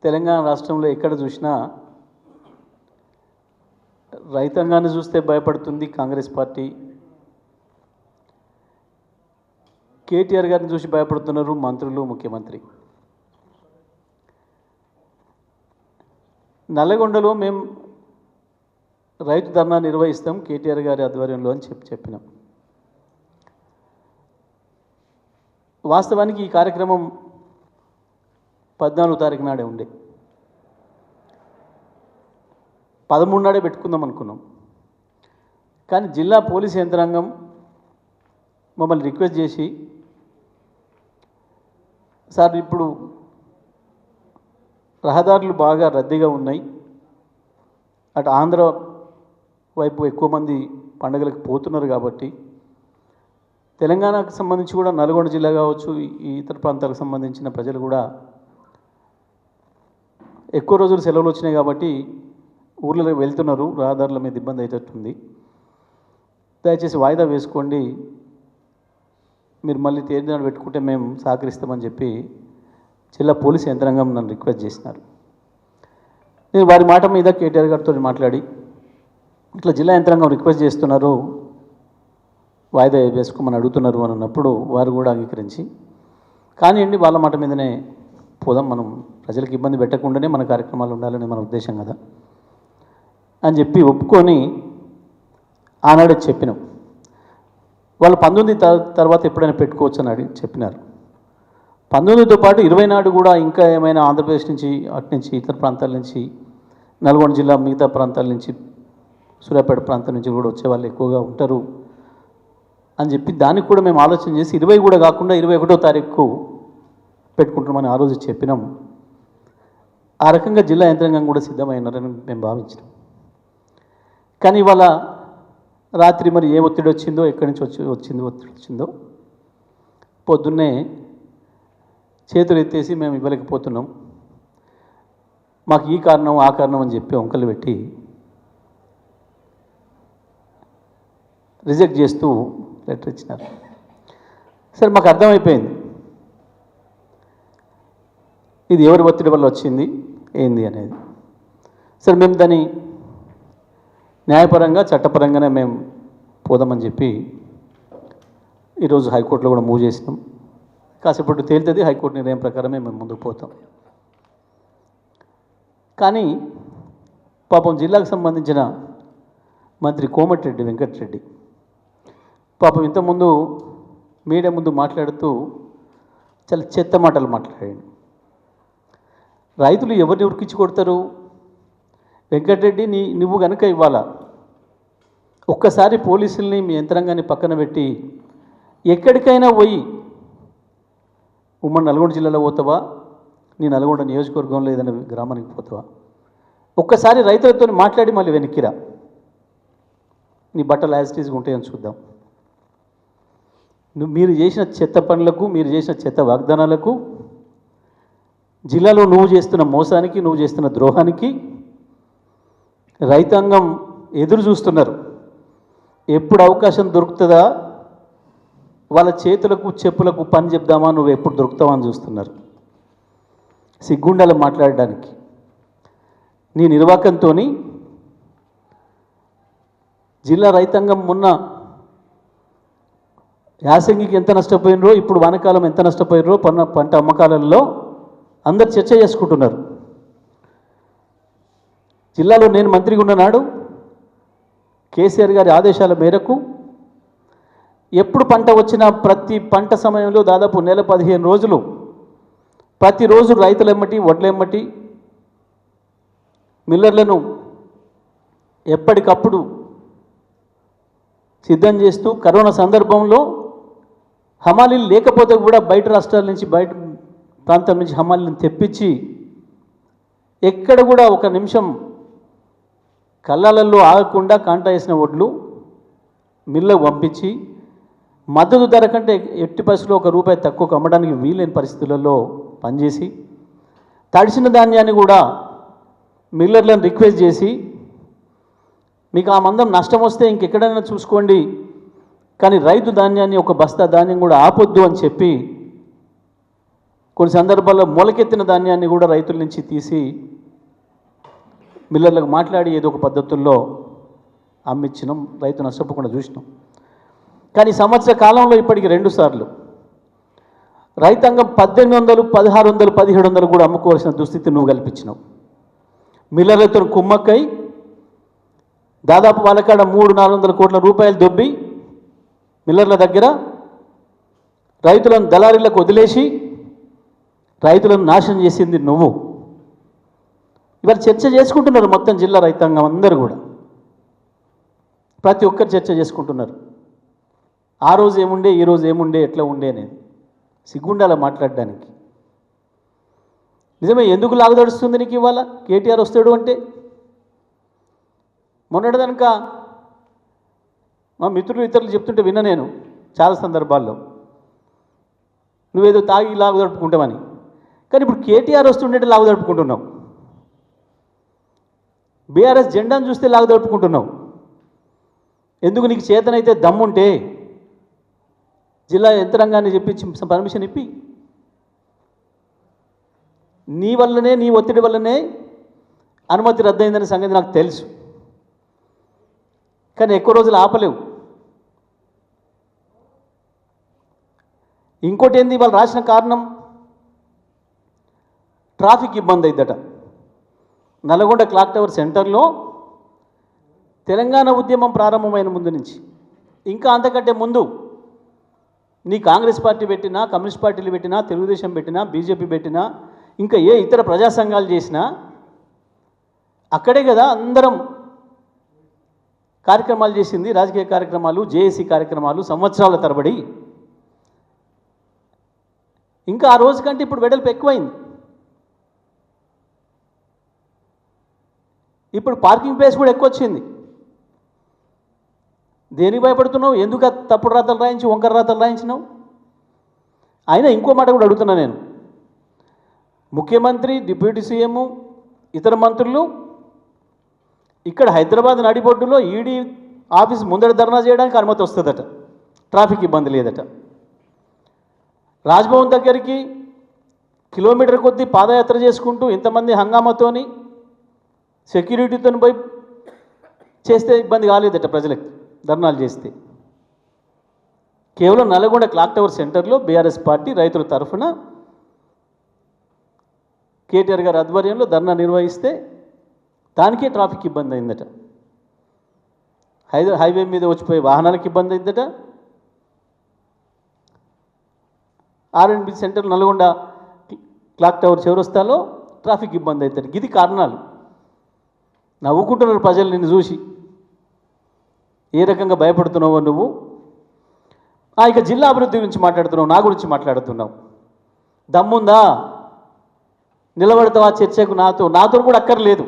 తెలంగాణ రాష్ట్రంలో ఎక్కడ చూసినా రైతాంగాన్ని చూస్తే భయపడుతుంది కాంగ్రెస్ పార్టీ. కేటీఆర్ గారిని చూసి భయపడుతున్నారు మంత్రులు, ముఖ్యమంత్రి. నల్లగొండలో మేము రైతు ధర్నా నిర్వహిస్తాం కేటీఆర్ గారి ఆధ్వర్యంలో అని చెప్పినాం. వాస్తవానికి ఈ కార్యక్రమం 14వ తారీఖు నాడే ఉండే, 13 నాడే పెట్టుకుందాం అనుకున్నాం. కానీ జిల్లా పోలీస్ యంత్రాంగం మమ్మల్ని రిక్వెస్ట్ చేసి, సార్ ఇప్పుడు రహదారులు బాగా రద్దీగా ఉన్నాయి, అటు ఆంధ్ర వైపు ఎక్కువ మంది పండుగలకు పోతున్నారు కాబట్టి తెలంగాణకు సంబంధించి కూడా నల్గొండ జిల్లా కావచ్చు, ఈ ఇతర ప్రాంతాలకు సంబంధించిన ప్రజలు కూడా ఎక్కువ రోజులు సెలవులు వచ్చినాయి కాబట్టి ఊర్లకు వెళ్తున్నారు, రహదారుల మీద ఇబ్బంది అయ్యేటట్టుంది, దయచేసి వాయిదా వేసుకోండి, మీరు మళ్ళీ తేదీనాడు పెట్టుకుంటే మేము సహకరిస్తామని చెప్పి జిల్లా పోలీస్ యంత్రాంగం నన్ను రిక్వెస్ట్ చేసినారు. నేను వారి మాట మీద కేటీఆర్ గారితో మాట్లాడి, ఇట్లా జిల్లా యంత్రాంగం రిక్వెస్ట్ చేస్తున్నారు, వాయిదా వేసుకోమని అడుగుతున్నారు అని అన్నప్పుడు వారు కూడా అంగీకరించి, కానివ్వండి వాళ్ళ మాట మీదనే పోదాం, మనం ప్రజలకు ఇబ్బంది పెట్టకుండానే మన కార్యక్రమాలు ఉండాలని మన ఉద్దేశం కదా అని చెప్పి ఒప్పుకొని ఆనాడే చెప్పినాం. వాళ్ళు 19 తర్వాత ఎప్పుడైనా పెట్టుకోవచ్చు అని చెప్పినారు. 19తో పాటు 20 నాడు కూడా ఇంకా ఏమైనా ఆంధ్రప్రదేశ్ నుంచి, అటు నుంచి, ఇతర ప్రాంతాల నుంచి, నల్గొండ జిల్లా మిగతా ప్రాంతాల నుంచి, సూర్యాపేట ప్రాంతం నుంచి కూడా వచ్చే వాళ్ళు ఎక్కువగా ఉంటారు అని చెప్పి దానికి కూడా మేము ఆలోచన చేసి 20 కూడా కాకుండా 21వ తారీఖు పెట్టుకుంటున్నామని ఆ రోజు చెప్పినాం. ఆ రకంగా జిల్లా యంత్రాంగం కూడా సిద్ధమైనారని మేము భావించినాం. కానీ ఇవాళ రాత్రి మరి ఏ ఒత్తిడి వచ్చిందో, ఎక్కడి నుంచి ఒత్తిడి వచ్చిందో పొద్దున్నే చేతులు ఎత్తేసి మేము ఇవ్వలేకపోతున్నాం, మాకు ఈ కారణం ఆ కారణం అని చెప్పి వంకలు పెట్టి రిజెక్ట్ చేస్తూ లెటర్ ఇచ్చినారు. సరే, మాకు అర్థమైపోయింది ఇది ఎవరి ఒత్తిడి వల్ల వచ్చింది ఏంది అనేది. సరే, మేము దాన్ని న్యాయపరంగా, చట్టపరంగానే మేము పోదామని చెప్పి ఈరోజు హైకోర్టులో కూడా మూవ్ చేసినాం. కాసేపట్టు తేలుతుంది, హైకోర్టు నిర్ణయం ప్రకారమే మేము ముందుకు పోతాం. కానీ పాపం జిల్లాకు సంబంధించిన మంత్రి కోమటిరెడ్డి వెంకటరెడ్డి పాపం ఇంతకుముందు మీడియా ముందు మాట్లాడుతూ చాలా చెత్త మాటలు మాట్లాడాడు. రైతులు ఎవరిని ఉరికించి కొడతారు? వెంకటరెడ్డి, నువ్వు కనుక ఇవ్వాలా ఒక్కసారి పోలీసుల్ని, మీ యంత్రాంగాన్ని పక్కన పెట్టి ఎక్కడికైనా పోయి, ఉమ్మడి నల్గొండ జిల్లాలో పోతావా, నీ నల్గొండ నియోజకవర్గంలో ఏదైనా గ్రామానికి పోతావా, ఒక్కసారి రైతులతో మాట్లాడి మళ్ళీ వెనక్కిరా, నీ బట్టలు యాజ్ ఇట్ ఈజ్గా ఉంటాయని చూద్దాం. మీరు చేసిన చెత్త పనులకు, మీరు చేసిన చెత్త వాగ్దానాలకు, జిల్లాలో నువ్వు చేస్తున్న మోసానికి, నువ్వు చేస్తున్న ద్రోహానికి రైతాంగం ఎదురు చూస్తున్నారు. ఎప్పుడు అవకాశం దొరుకుతుందా వాళ్ళ చేతులకు, చెప్పులకు పని చెప్దామా, నువ్వు ఎప్పుడు దొరుకుతావా అని చూస్తున్నారు. సిగ్గుండాలి మాట్లాడడానికి. నీ నిర్వాకంతో జిల్లా రైతాంగం మొన్న యాసంగికి ఎంత నష్టపోయినరో, ఇప్పుడు వానకాలం ఎంత నష్టపోయినరో, పంట అమ్మకాలలో అందరు చర్చ చేసుకుంటున్నారు. జిల్లాలో నేను మంత్రిగా ఉన్ననాడు కేసీఆర్ గారి ఆదేశాల మేరకు ఎప్పుడు పంట వచ్చినా ప్రతి పంట సమయంలో దాదాపు నెల 15 రోజులు ప్రతిరోజు రైతులెమ్మటి, వడ్లెమ్మటి, మిల్లర్లను ఎప్పటికప్పుడు సిద్ధం చేస్తూ, కరోనా సందర్భంలో హమాలీలు లేకపోతే కూడా బయట రాష్ట్రాల నుంచి, బయట ప్రాంతం నుంచి హమాలీలను తెప్పించి ఎక్కడ కూడా ఒక నిమిషం కళ్ళాలలో ఆగకుండా కాంటా వేసిన వడ్లు మిల్లకు పంపించి మద్దతు ధర కంటే ఎట్టి పరిస్థితుల్లో ₹1 తక్కువకు అమ్మడానికి వీలైన పరిస్థితులలో పనిచేసి, తడిసిన ధాన్యాన్ని కూడా మిల్లర్లను రిక్వెస్ట్ చేసి, మీకు ఆ మందం నష్టం వస్తే ఇంకెక్కడైనా చూసుకోండి, కానీ రైతు ధాన్యాన్ని, ఒక బస్తా ధాన్యం కూడా ఆపొద్దు అని చెప్పి కొన్ని సందర్భాల్లో మొలకెత్తిన ధాన్యాన్ని కూడా రైతుల నుంచి తీసి మిల్లర్లకు మాట్లాడి ఏదో ఒక పద్ధతుల్లో అమ్మించినాం, రైతు నష్టపోకుండా చూసినాం. కానీ సంవత్సర కాలంలో ఇప్పటికి 2 సార్లు రైతాంగం 1800, 1600, 1700 కూడా అమ్ముకోవాల్సిన దుస్థితి నువ్వు కల్పించినావు. మిల్లర్లతో కుమ్మక్కై దాదాపు వాళ్ళకాడ 300-400 కోట్ల రూపాయలు దొబ్బి మిల్లర్ల దగ్గర రైతులను దళారీలకు వదిలేసి రైతులను నాశనం చేసింది నువ్వు. ఇవాళ చర్చ చేసుకుంటున్నారు మొత్తం జిల్లా రైతాంగం అందరూ కూడా, ప్రతి ఒక్కరు చర్చ చేసుకుంటున్నారు. ఆ రోజు ఏముండే, ఈ రోజు ఏముండే, ఎట్లా ఉండే అనేది సిగ్గుండాల మాట్లాడడానికి. నిజమే, ఎందుకు లాగుదడుస్తుంది నీకు ఇవాళ కేటీఆర్ వస్తాడు అంటే? మొన్నటిదనక మా మిత్రులు ఇతరులు చెప్తుంటే విన్నా నేను చాలా సందర్భాల్లో, నువ్వేదో తాగి లాగుదడుపుకుంటావని. కానీ ఇప్పుడు కేటీఆర్ వస్తుండే లాగుదడుపుకుంటున్నావు, బీఆర్ఎస్ జెండాను చూస్తే లాగుదడుపుకుంటున్నావు. ఎందుకు? నీకు చేతనైతే దమ్ముంటే జిల్లా యంత్రాంగాన్ని చెప్పించి పర్మిషన్ ఇప్పి. నీ వల్లనే, నీ ఒత్తిడి వల్లనే అనుమతి రద్దయిందనే సంగతి నాకు తెలుసు. కానీ ఎక్కువ రోజులు ఆపలేవు. ఇంకోటి ఏంది, వాళ్ళు రాసిన కారణం ట్రాఫిక్ ఇబ్బంది అయిందట. నల్గొండ క్లాక్ టవర్ సెంటర్లో తెలంగాణ ఉద్యమం ప్రారంభమైన ముందు నుంచి, ఇంకా అంతకంటే ముందు నీ కాంగ్రెస్ పార్టీ పెట్టినా, కమ్యూనిస్ట్ పార్టీలు పెట్టినా, తెలుగుదేశం పెట్టినా, బీజేపీ పెట్టినా, ఇంకా ఏ ఇతర ప్రజా సంఘాలు చేసినా అక్కడే కదా అందరం కార్యక్రమాలు చేసింది, రాజకీయ కార్యక్రమాలు, జేఏసీ కార్యక్రమాలు సంవత్సరాల తరబడి. ఇంకా ఆ రోజు కంటే ఇప్పుడు వెడల్పు ఎక్కువైంది. ఇప్పుడు పార్కింగ్ ప్లేస్ కూడా ఎక్కువ వచ్చింది. దేనికి భయపడుతున్నావు? ఎందుకు తప్పుడు రాతలు రాయించి వంకర రాతలు రాయించినావు? అయినా ఇంకో మాట కూడా అడుగుతున్నా నేను, ముఖ్యమంత్రి, డిప్యూటీ సీఎం, ఇతర మంత్రులు ఇక్కడ హైదరాబాద్ నడిబొడ్డులో ఈడీ ఆఫీస్ ముందర ధర్నా చేయడానికి అనుమతి వస్తుందట, ట్రాఫిక్ ఇబ్బంది లేదట. రాజ్భవన్ దగ్గరికి కిలోమీటర్ కొద్దీ పాదయాత్ర చేసుకుంటూ ఇంతమంది హంగామాతోని సెక్యూరిటీతో పోయి చేస్తే ఇబ్బంది కాలేదట ప్రజలకి ధర్నాలు చేస్తే. కేవలం నల్గొండ క్లాక్ టవర్ సెంటర్లో బీఆర్ఎస్ పార్టీ రైతుల తరఫున కేటీఆర్ గారి ఆధ్వర్యంలో ధర్నా నిర్వహిస్తే దానికే ట్రాఫిక్ ఇబ్బంది అయిందట. హైవే మీద వచ్చిపోయే వాహనాలకు ఇబ్బంది అయిందట. R&B centre Nalgonda clock tower చౌరస్తాలో ట్రాఫిక్ ఇబ్బంది అవుతుంది. ఇది కారణాలు. నవ్వుకుంటున్నారు ప్రజలు నిన్ను చూసి, ఏ రకంగా భయపడుతున్నావో నువ్వు. ఇక జిల్లా అభివృద్ధి గురించి మాట్లాడుతున్నావు, నా గురించి మాట్లాడుతున్నావు. దమ్ముందా? నిలబడతావా చర్చకు? నాతో కూడా అక్కర్లేదు.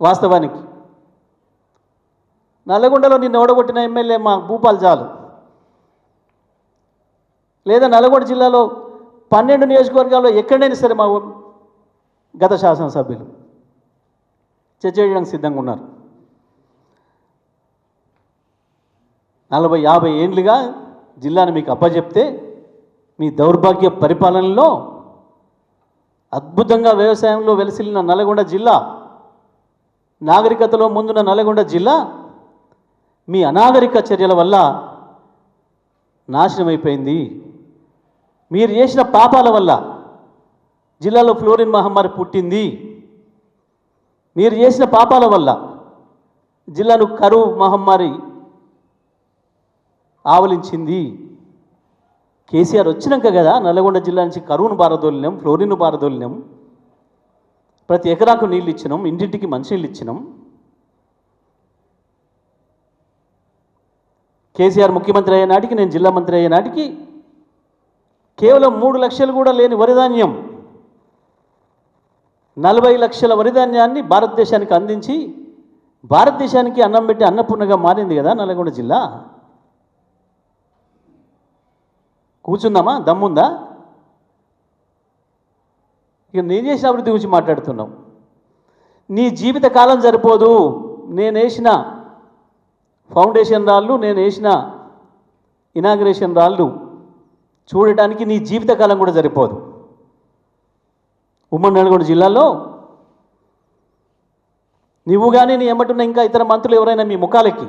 వాస్తవానికి నల్లగొండలో నిన్ను ఓడగొట్టిన ఎమ్మెల్యే మా భూపాల్ చాలు, లేదా నల్గొండ జిల్లాలో 12 నియోజకవర్గాల్లో ఎక్కడైనా సరే మా గత శాసనసభ్యులు చర్చ చేయడానికి సిద్ధంగా ఉన్నారు. 40-50 ఏళ్ళుగా జిల్లాను మీకు అప్పచెప్తే మీ దౌర్భాగ్య పరిపాలనలో అద్భుతంగా వ్యవసాయంలో వెలసిల్లిన నల్గొండ జిల్లా, నాగరికతలో ముందున్న నల్గొండ జిల్లా మీ అనాగరిక చర్యల వల్ల నాశనమైపోయింది. మీరు చేసిన పాపాల వల్ల జిల్లాలో ఫ్లోరిన్ మహమ్మారి పుట్టింది. మీరు చేసిన పాపాల వల్ల జిల్లాను కరువు మహమ్మారి ఆవలించింది. కేసీఆర్ వచ్చినాక కదా నల్గొండ జిల్లా నుంచి కరువును పారదోలినాం, ఫ్లోరిన్ను పారదోలినాం, ప్రతి ఎకరాకు నీళ్ళు ఇచ్చినాం, ఇంటింటికి మంచినీళ్ళు ఇచ్చినాం. కేసీఆర్ ముఖ్యమంత్రి అయ్యే నాటికి, నేను జిల్లా మంత్రి అయ్యే నాటికి కేవలం 3 లక్షలు కూడా లేని వరిధాన్యం, 40 లక్షల వరిధాన్యాన్ని భారతదేశానికి అందించి భారతదేశానికి అన్నం పెట్టి అన్నపూర్ణగా మారింది కదా నల్గొండ జిల్లా. కూర్చుందామా? దమ్ముందా? ఇక నేను చేసిన అభివృద్ధి గురించి మాట్లాడుతున్నాం. నీ జీవిత కాలం సరిపోదు. నేను వేసిన ఫౌండేషన్ రాళ్ళు, నేను వేసిన ఇనాగ్రేషన్ రాళ్ళు చూడటానికి నీ జీవితకాలం కూడా సరిపోదు. ఉమ్మడి నల్గొండ జిల్లాలో నువ్వు కానీ నీ ఎమ్మటున్న ఇంకా ఇతర మంత్రులు ఎవరైనా మీ ముఖాలకి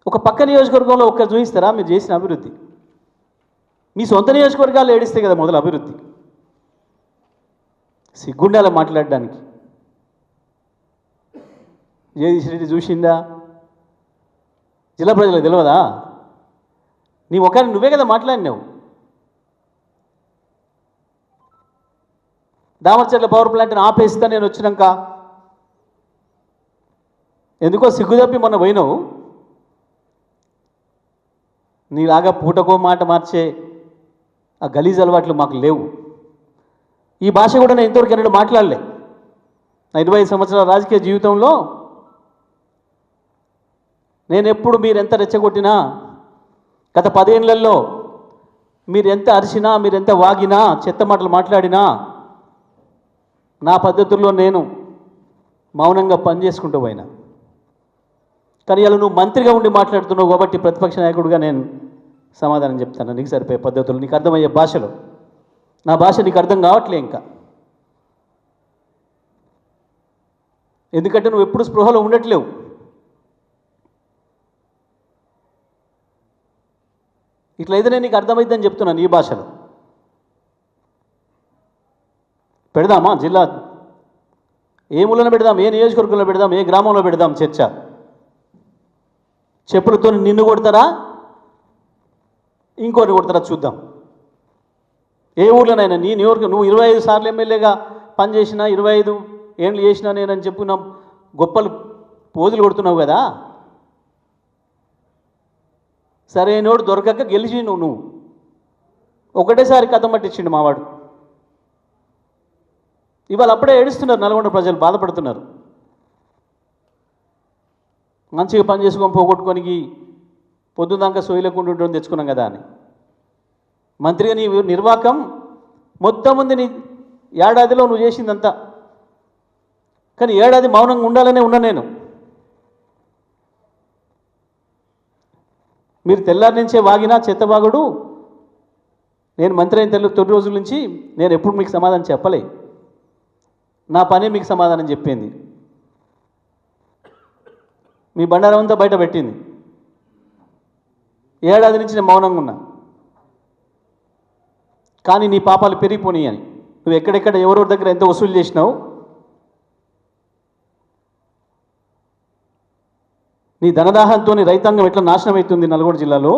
ఒక పక్క నియోజకవర్గంలో ఒక్కరు చూపిస్తారా మీరు చేసిన అభివృద్ధి? మీ సొంత నియోజకవర్గాలు ఏడిస్తే కదా మొదలు అభివృద్ధి. సిగ్గుండాల మాట్లాడడానికి. జగదీష్ రెడ్డి చూసిందా? జిల్లా ప్రజలకు తెలియదా? నీ ఒకరిని నువ్వే కదా మాట్లాడినావు. దామర్చర్ల పవర్ ప్లాంట్ని ఆపేస్తా నేను వచ్చినాక. ఎందుకో సిగ్గుదప్పి మొన్న పోయినావు. నీలాగా పూటకో మాట మార్చే ఆ గలీజ్ అలవాట్లు మాకు లేవు. ఈ భాష కూడా నేను ఇంతవరకు ఎన్నడూ మాట్లాడలే. నా 25 సంవత్సరాల రాజకీయ జీవితంలో నేను ఎప్పుడు మీరు ఎంత రెచ్చగొట్టినా, గత 10 ఏళ్లలో మీరు ఎంత అరిచినా, మీరు ఎంత వాగినా, చెత్త మాటలు మాట్లాడినా నా పద్ధతుల్లో నేను మౌనంగా పనిచేసుకుంటూ పోయినా. కానీ ఇలా నువ్వు మంత్రిగా ఉండి మాట్లాడుతున్నావు కాబట్టి ప్రతిపక్ష నాయకుడిగా నేను సమాధానం చెప్తాను నీకు సరిపోయే పద్ధతులు, నీకు అర్థమయ్యే భాషలో. నా భాష నీకు అర్థం కావట్లే ఇంకా. ఎందుకంటే నువ్వు ఎప్పుడు స్పృహలో ఉండట్లేవు. ఇట్లా ఏదైనా నీకు అర్థమైందని చెప్తున్నాను ఈ భాషలో. పెడదామా జిల్లా? ఏ మూలన పెడదాం? ఏ నియోజకవర్గంలో పెడదాం? ఏ గ్రామంలో పెడదాం చర్చ? చెప్పులతో నిన్ను కొడతారా, ఇంకోటి కొడతారా చూద్దాం. ఏ ఊర్లోనైనా నీ నియోజకవర్గం నువ్వు 25 సార్లు ఎమ్మెల్యేగా పనిచేసినా, 25 ఏళ్ళు చేసినా నేనని చెప్పుకున్నా గొప్పలు పోజులు కొడుతున్నావు కదా. సరైనోడు దొరకక గెలిచి నువ్వు ఒకటేసారి కథం పట్టించిండు మావాడు. ఇవాళ అప్పుడే ఏడుస్తున్నారు నల్గొండ ప్రజలు, బాధపడుతున్నారు. మంచిగా పని చేసుకొని పోగొట్టుకొని పొద్దుదాకా సోయిలేకుండా ఉండడం తెచ్చుకున్నాం కదా అని. మంత్రిగా నీ నిర్వాకం మొత్తం ఉంది. నీ ఏడాదిలో నువ్వు చేసిందంతా. కానీ ఏడాది మౌనంగా ఉండాలనే ఉన్నా నేను. మీరు తెల్లారి నుంచే వాగినా చెత్తబాగుడు. నేను మంత్రి అయిన 9 రోజుల నుంచి నేను ఎప్పుడు మీకు సమాధానం చెప్పలే. నా పని మీకు సమాధానం చెప్పింది. మీ బండారం అంతా బయట పెట్టింది. ఏడాది నుంచి నేను మౌనంగా ఉన్నా. కానీ నీ పాపాలు పెరిగిపోయినాయి అని నువ్వు ఎక్కడెక్కడ ఎవరెవరి దగ్గర ఎంత వసూలు చేసినావు, నీ ధనదాహంతో రైతాంగం ఎట్లా నాశనం అవుతుంది నల్గొండ జిల్లాలో.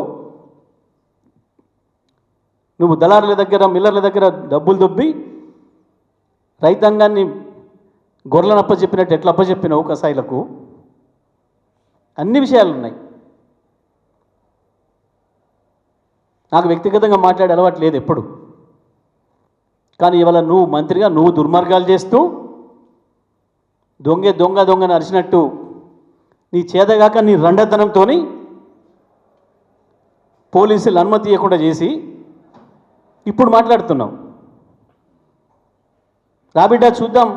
నువ్వు దళారుల దగ్గర, మిల్లర్ల దగ్గర డబ్బులు దొబ్బి రైతాంగాన్ని గొర్రెలను అప్పచెప్పినట్టు ఎట్లా అప్పచెప్పినావు కసాయిలకు. అన్ని విషయాలు ఉన్నాయి. నాకు వ్యక్తిగతంగా మాట్లాడే అలవాటు లేదు ఎప్పుడు. కానీ ఇవాళ నువ్వు మంత్రిగా నువ్వు దుర్మార్గాలు చేస్తూ దొంగని అరిచినట్టు నీ చేతగాక నీ రండతనంతో పోలీసులు అనుమతి ఇవ్వకుండా చేసి ఇప్పుడు మాట్లాడుతున్నావు. రాబిడ్డ చూద్దాం,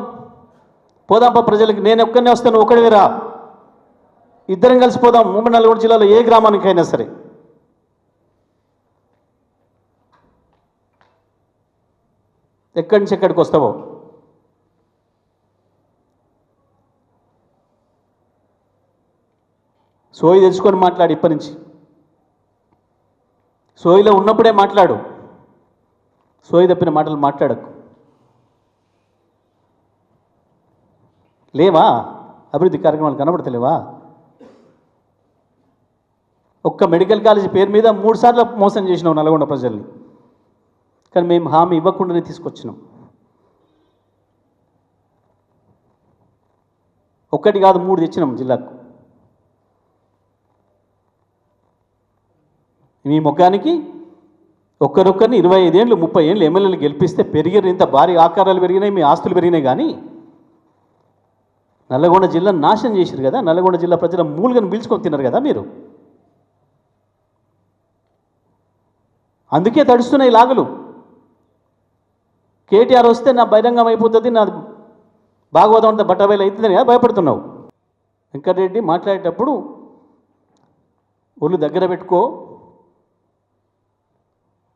పోదాంప ప్రజలకి. నేను ఒక్కనే వస్తాను, ఒక్కడే రా, ఇద్దరం కలిసిపోదాం. ఉమ్మడి నల్గొండ జిల్లాలో ఏ గ్రామానికైనా సరే. ఎక్కడి నుంచి ఎక్కడికి వస్తావో. సోయి తెచ్చుకొని మాట్లాడు ఇప్పటి నుంచి. సోయిలో ఉన్నప్పుడే మాట్లాడు, సోయి తప్పిన మాటలు మాట్లాడకు. లేవా అభివృద్ధి కార్యక్రమాలు కనబడతలేవా? ఒక్క మెడికల్ కాలేజీ పేరు మీద 3 సార్లు మోసం చేసినావు నల్గొండ ప్రజల్ని. కానీ మేము హామీ ఇవ్వకుండానే తీసుకొచ్చినాం. ఒక్కటి కాదు 3 తెచ్చినాం జిల్లాకు. మీ ముఖానికి ఒక్కరొక్కరిని 25 ఏళ్ళు 30 ఏళ్ళు ఎమ్మెల్యేలు గెలిపిస్తే పెరిగారు. ఇంత భారీ ఆకారాలు పెరిగినాయి, మీ ఆస్తులు పెరిగినాయి. కానీ నల్లగొండ జిల్లా నాశనం చేశారు కదా. నల్లగొండ జిల్లా ప్రజల మూలుగను పీల్చుకొని తిన్నారు కదా మీరు. అందుకే తడుస్తున్నాయి లాగులు. కేటీఆర్ వస్తే నా బహిరంగం అయిపోతుంది, నా భాగవతం అంతా బట్టబయలు అవుతుందని కదా భయపడుతున్నావు. వెంకటరెడ్డి మాట్లాడేటప్పుడు ఒళ్ళు దగ్గర పెట్టుకో.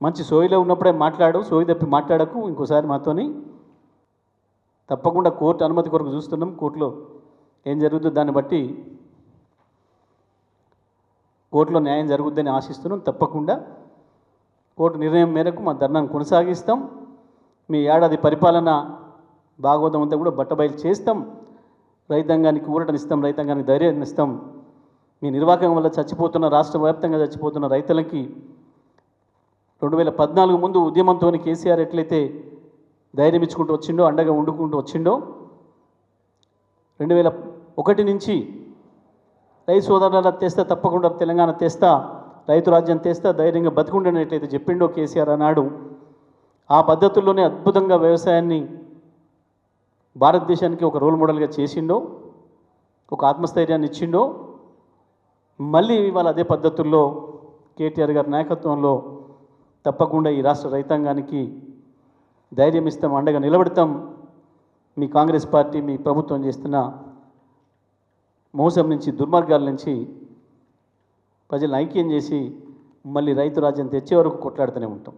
మంచి సోయిలో ఉన్నప్పుడే మాట్లాడు, సోయి తప్పి మాట్లాడకు ఇంకోసారి మాతోని. తప్పకుండా కోర్టు అనుమతి కొరకు చూస్తున్నాం. కోర్టులో ఏం జరుగుతుందో దాన్ని బట్టి కోర్టులో న్యాయం జరుగుద్దని ఆశిస్తున్నాం. తప్పకుండా కోర్టు నిర్ణయం మేరకు మా ధర్నాను కొనసాగిస్తాం. మీ ఏడాది పరిపాలన భాగవతం అంతా కూడా బట్టబయలు చేస్తాం. రైతాంగానికి ఊరటనిస్తాం, రైతాంగానికి ధైర్యాన్ని ఇస్తాం. మీ నిర్వాహకం వల్ల చచ్చిపోతున్న, రాష్ట్ర వ్యాప్తంగా చచ్చిపోతున్న రైతులకి 2014 ముందు ఉద్యమంతో కేసీఆర్ ఎట్లయితే ధైర్యం ఇచ్చుకుంటూ వచ్చిండో, అండగా వండుకుంటూ వచ్చిండో, 2001 నుంచి రైతు సోదరుల తెస్తా, తప్పకుండా తెలంగాణ తెస్తా, రైతు రాజ్యం తెస్తా, ధైర్యంగా బతుకుండని ఎట్లయితే చెప్పిండో కేసీఆర్ అన్నాడు, ఆ పద్ధతుల్లోనే అద్భుతంగా వ్యవసాయాన్ని భారతదేశానికి ఒక రోల్ మోడల్గా చేసిండో, ఒక ఆత్మస్థైర్యాన్ని ఇచ్చిండో, మళ్ళీ ఇవాళ అదే పద్ధతుల్లో కేటీఆర్ గారి నాయకత్వంలో తప్పకుండా ఈ రాష్ట్ర రైతాంగానికి ధైర్యం ఇస్తాం, అండగా నిలబెడతాం. మీ కాంగ్రెస్ పార్టీ, మీ ప్రభుత్వం చేస్తున్న మోసం నుంచి, దుర్మార్గాల నుంచి ప్రజలను ఐక్యం చేసి మళ్ళీ రైతు రాజ్యం తెచ్చే వరకు కొట్లాడుతూనే ఉంటాం.